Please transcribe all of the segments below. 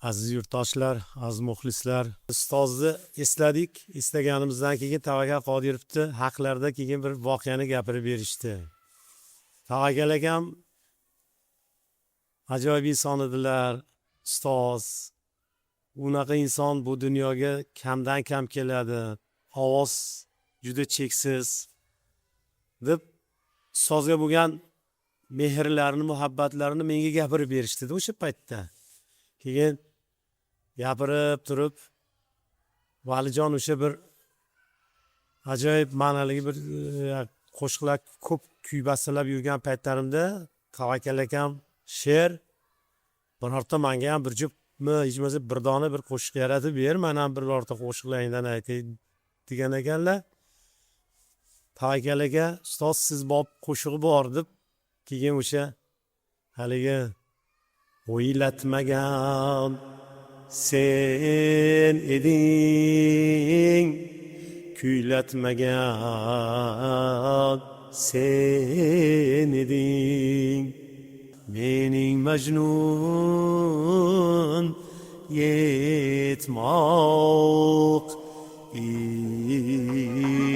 Aziz yurtdoshlar, aziz muxlislar, ustozni esladik. Eslaganimizdan keyin Tavakkal Qodirovni haqlarida keyin bir voqeani gapirib berishdi. Tavakkal akam ajoyib inson edilar, ustoz. Unaqa inson bu dunyoga kamdan kam keladi. Ovoz juda cheksiz deb ustozga bo'lgan mehrlarini, muhabbatlarini menga gapirib berishdi o'sha paytda. Keyin gapirib turib, Valijon o'sha bir ajoyib ma'noligi bir qo'shiqlar ko'p kuy bastalab yurgan paytlarimda Tavakkal akam she'r birorta menga ham bir juftmi, hech bo'lmasa bir dona bir qo'shiq yaratib ber, men ham birorta qo'shiqlaringdan aytay degan ekanlar. Tavakkal aka, ustoz siz bob qo'shig'i bor deb keyin o'sha haligi o'ylatmagan sen eding, kuylatmagan sen eding, mening Majnun yetmoq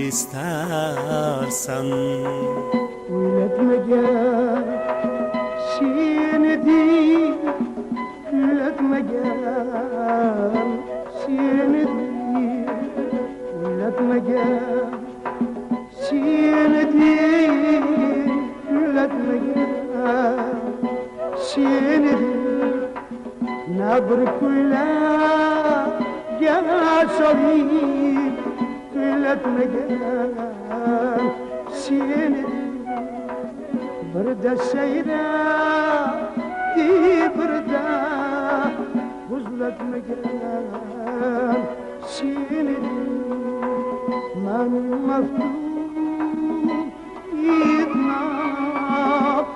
istarsan. Kuylatmagan sen eding, kuylatmagan sen eding, kuylatmagan sen eding, kuylatmagan sen eding, na bir kuylagan soling, kuylatmagan sen eding. Bir de seyre bir de buzlatmagan seni ben maftun itmap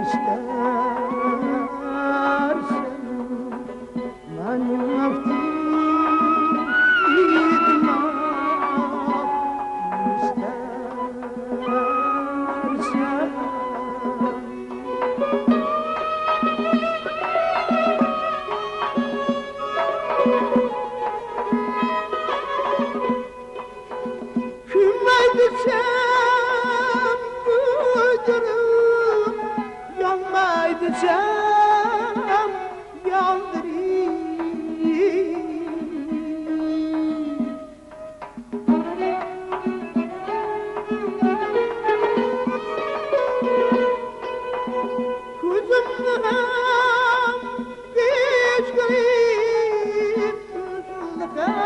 istersen, ben maftun itmap istersen. Sen güldürüm, yanmaydı sen yandırayım. Kuzumdan geç göreyim, kuzumdan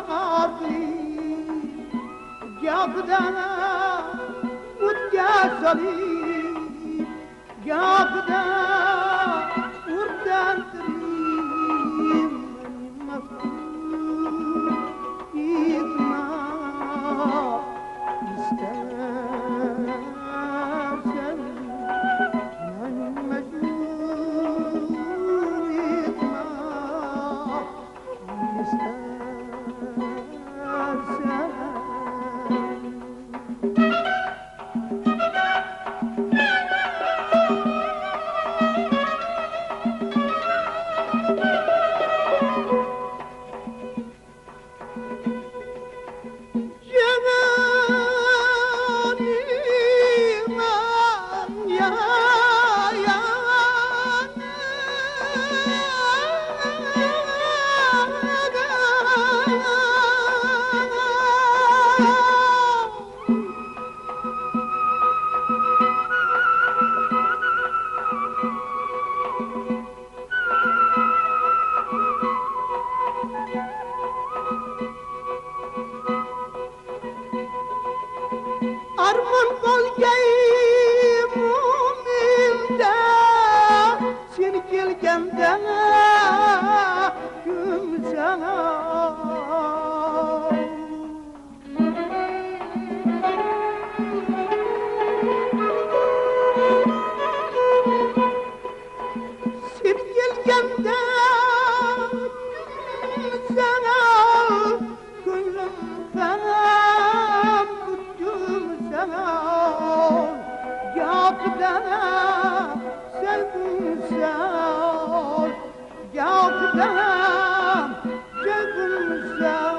ağlayayım. Yapdana utga salim, yapda urdan tirim, maftun itma istersen, benim Mecnun itma istersen. Arman kolgayımda sen kelganda gümsana. Sen kelganda gümsana, gönlüm sana sana yapdana sevdim sen. çekemden gözümüzden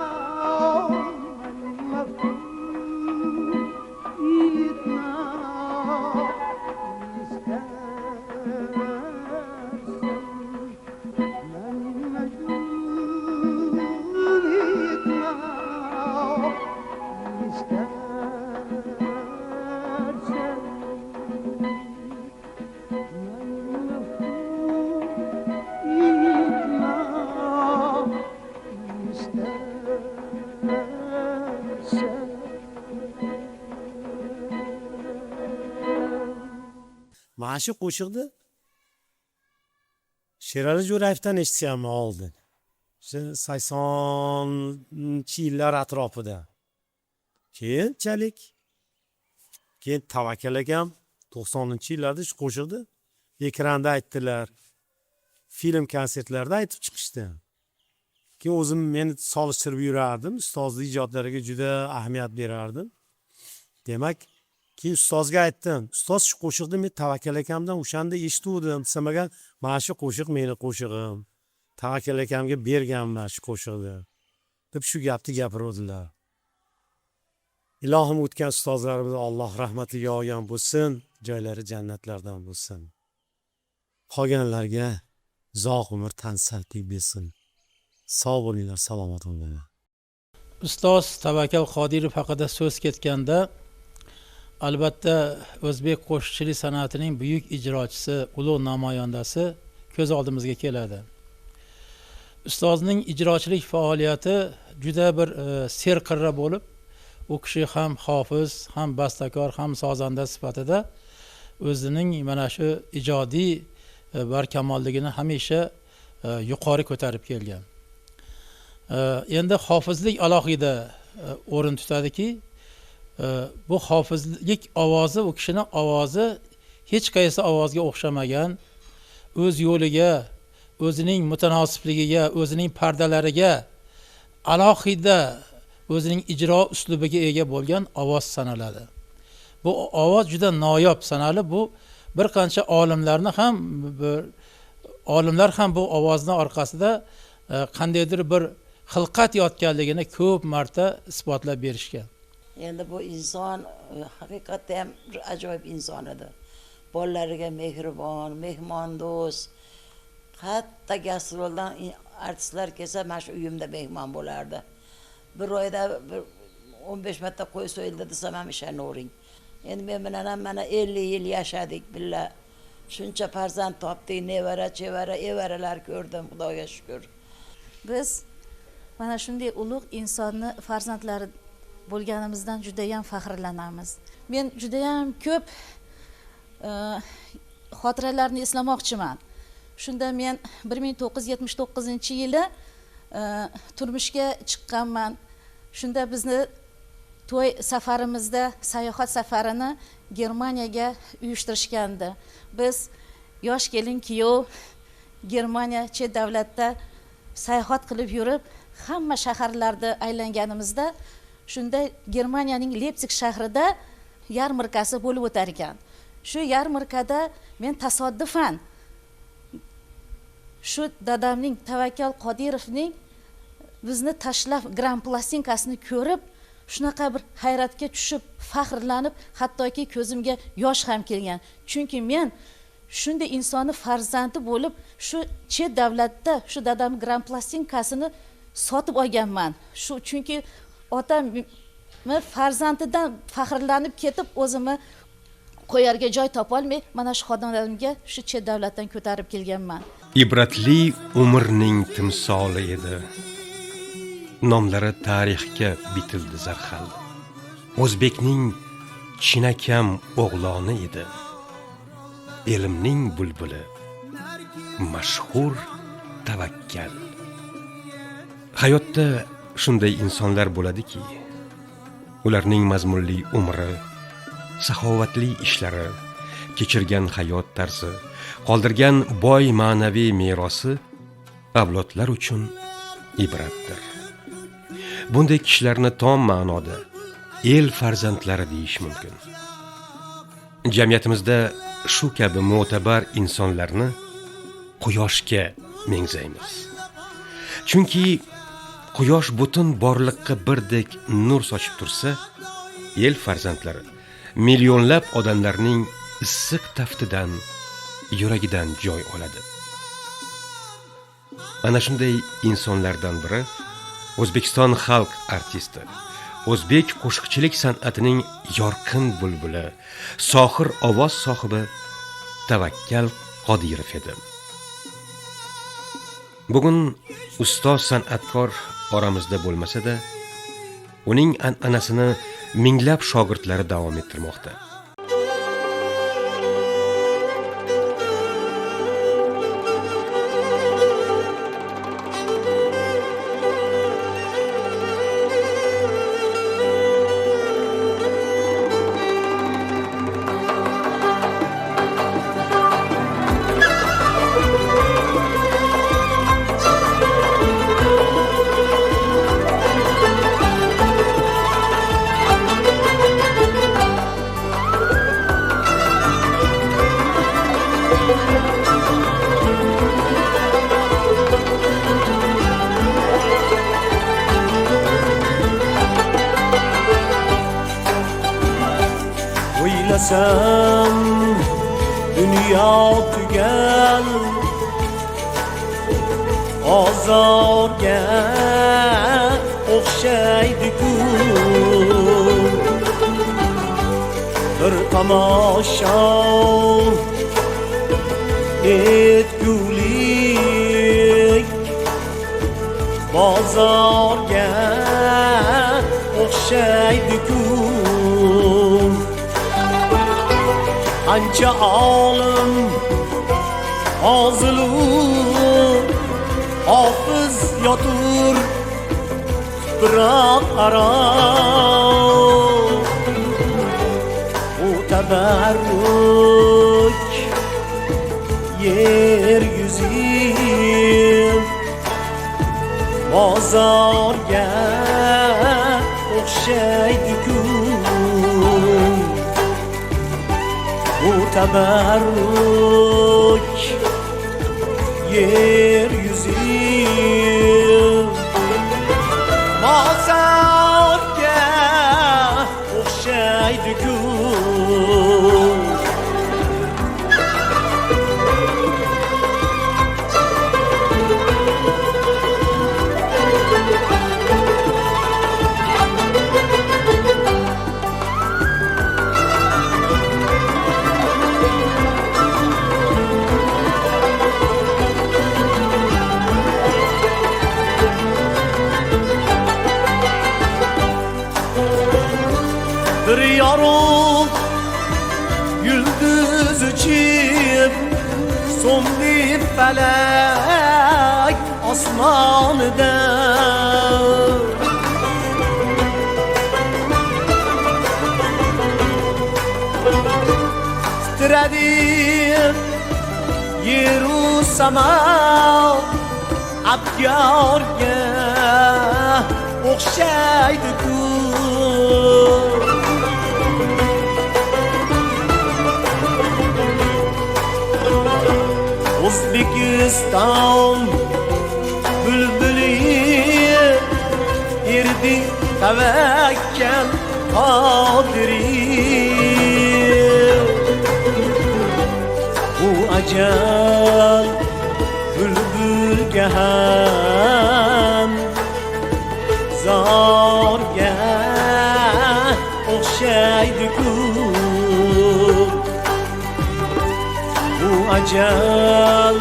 mefhum yiğitna Mana shu qo'shiqni Sherali Jo'rayevdan eshitganman oldin. Shu 80-chi yillar atrofida. Keyinchalik Tavakkal akam 90-chi yillarda shu qo'shiqni ekranda aytdilar. Film konsertlarda aytib chiqishdi. Keyin o'zim men solishtirib yurardim, ustozning ijodlariga juda ahamiyat berardim. Demak, keyin ustozga aytdim. Ustoz, shu qo'shiqni men Tavakkal akamdan o'shanda eshituvdim. Desamagan, mana shu qo'shiq meni qo'shig'im. Tavakkal akamga berganman shu qo'shiqni. Deb shu gapni gapirdilar. Ilohim o'tgan ustozlarimizni Alloh rahmatiga olgan bo'lsin, joylari jannatlardan bo'lsin. Qolganlarga uzoq umr tan saqlik bersin. Sog' bo'linglar, salomat bo'linglar. Ustoz Tavakkal Qodirov haqida so'z ketganda, albatta o'zbek qo'shiqchilik san'atining buyuk ijrochisi, ulug' namoyandasi ko'z oldimizga keladi. Ustozning ijrochilik faoliyati juda bir serqirra bo'lib, u kishi ham hofiz, ham bastakor, ham sozanda sifatida o'zining mana shu ijodiy barkamolligini hamisha yuqori ko'tarib kelgan. Endi hofizlik alohida o'rin tutadiki, bu hofizlik ovozi u kishining ovozi hech qaysi ovozga o'xshamagan, o'z yo'liga, o'zining mutanosibligiga, o'zining pardalariga alohida o'zining ijro uslubiga ega bo'lgan ovoz sanaladi. Bu ovoz juda noyob sanalib, bu bir qancha olimlar ham bu ovozning orqasida qandaydir bir xilqat yotganligini ko'p marta isbotlab berishgan. Endi bu inson haqiqatda ham bir ajoyib inson edi. Bolalariga mehribon, mehmondo'st. Hatta gastroldan artistlar kelsa, mana shu uyimda mehmon bo'lardi. Bir oyda 15 marta qo'y so'yildi desam ham ishonavering. Endi men bilan ham mana 50 yil yashadik billa. Shuncha farzand topdik, nevara, chevara, evaralar ko'rdim, Xudoga shukr. Biz mana shunday ulug' insonni farzandlari bo'lganimizdan juda ham faxrlanamiz. Men juda ham ko'p xotiralarni eslamoqchiman. Shunda men 1979-yili turmushga chiqqanman. Shunda bizni to'y safarimizda, sayohat safarini Germaniyaga uyushtirishgandi. Biz yosh kelin kuyov Germaniya chet davlatda sayohat qilib yurib, hamma shaharlarda aylanganimizda, shunda Germaniyaning Leipzig shahrida yarmarkasi bo'lib o'tar ekan. Shu yarmarkada men tasodifan shu dadamning Tavakkal Qodirovning bizni tashlab gran plastinkasini ko'rib, shunaqa bir hayratga tushib, faxrlanib, hattoki ko'zimga yosh ham kelgan. Chunki men shunday insonni farzandi bo'lib, shu chet davlatda shu dadam gran plastinkasini sotib olganman. Shu chunki otam farzandidan faxrlanib ketib, o'zimni qo'yarga joy topolmay, mana shu xonadonimga shu chet davlatdan ko'tarib kelganman. Ibratli umrning timsoli edi. Nomlari tarixga bitildi zarhal. O'zbekning chinakam o'g'loni edi. Ilmning bulbuli, mashhur Tavakkal. Hayotda shunday insonlar bo'ladiki, ularning mazmunli umri, saxovatli ishlari, kechirgan hayot tarzi, qoldirgan boy ma'naviy merosi avlodlar uchun ibratdir. Bunday kishilarni tom ma'noda el farzandlari deyish mumkin. Jamiyatimizda shu kabi mo'tabar insonlarni quyoshga mengzaymiz. Chunki quyosh butun borliqqa birdek nur sochib tursa, el farzandlari millionlab odamlarning issiq taftidan, yuragidan joy oladi. Ana shunday insonlardan biri O'zbekiston xalq artisti, o'zbek qo'shiqchilik san'atining yorqin bulbuli, sohir ovoz sohibi Tavakkal Qodirov edi. Bugun ustoz san'atkor oramizda bo'lmasa-da, uning an'anasini minglab shogirdlari davom ettirmoqda. O'ylasam dunyo tugal, ozorga o'xshaydi-ku. Bir tomosha etgulik bozorga o'xshaydi-ku. Ancha olim ozilu hofiz yotur biroq aro u tabarruk yer yuzi bozorga o'xshaydi-ku. Bu tabarruk yer yuzi bozorga o'xshaydi-ku. Bir yorug' yulduz uchib so'ngdi falak osmonida. Titradi yeru samo abgorga o'xshaydi-ku. O'zbekiston bulbuli erdi Tavakkal Qodirov. Bu ajal bulbulga ham zorga o'xshaydi-ku. Bu ajal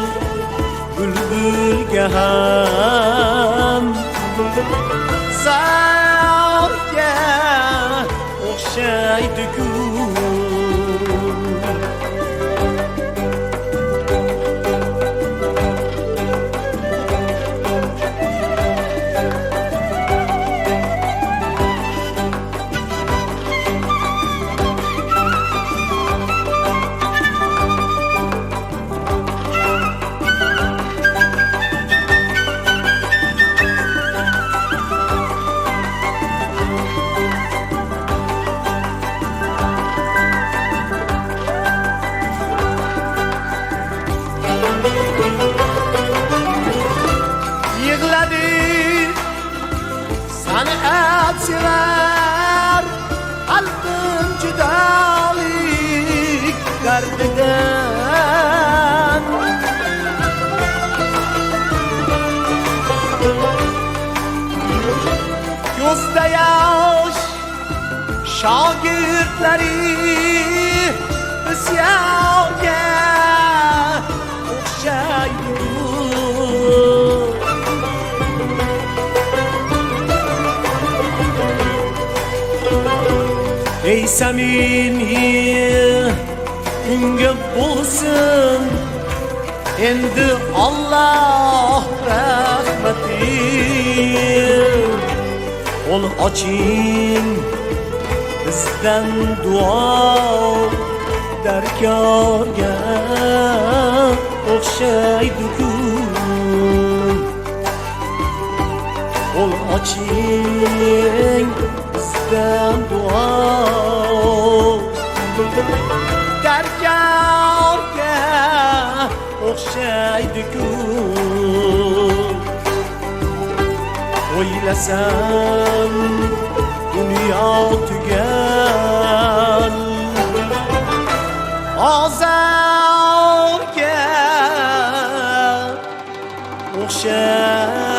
bulbulga ham zorga o'xshaydi-ku. san'at sevar qalbim judolik dardidan ko'zda yosh shogirdlari isyonga o'xshaydi. Ey samimiy unga bo'lsin endi Alloh rahmati. Qo'l oching bizdan duo darkorga o'xshaydi-ku. Qo'l oching bizdan duo darkorga o'xshaydi-ku. O'ylasam dunyo tugal ozorga o'xshaydi.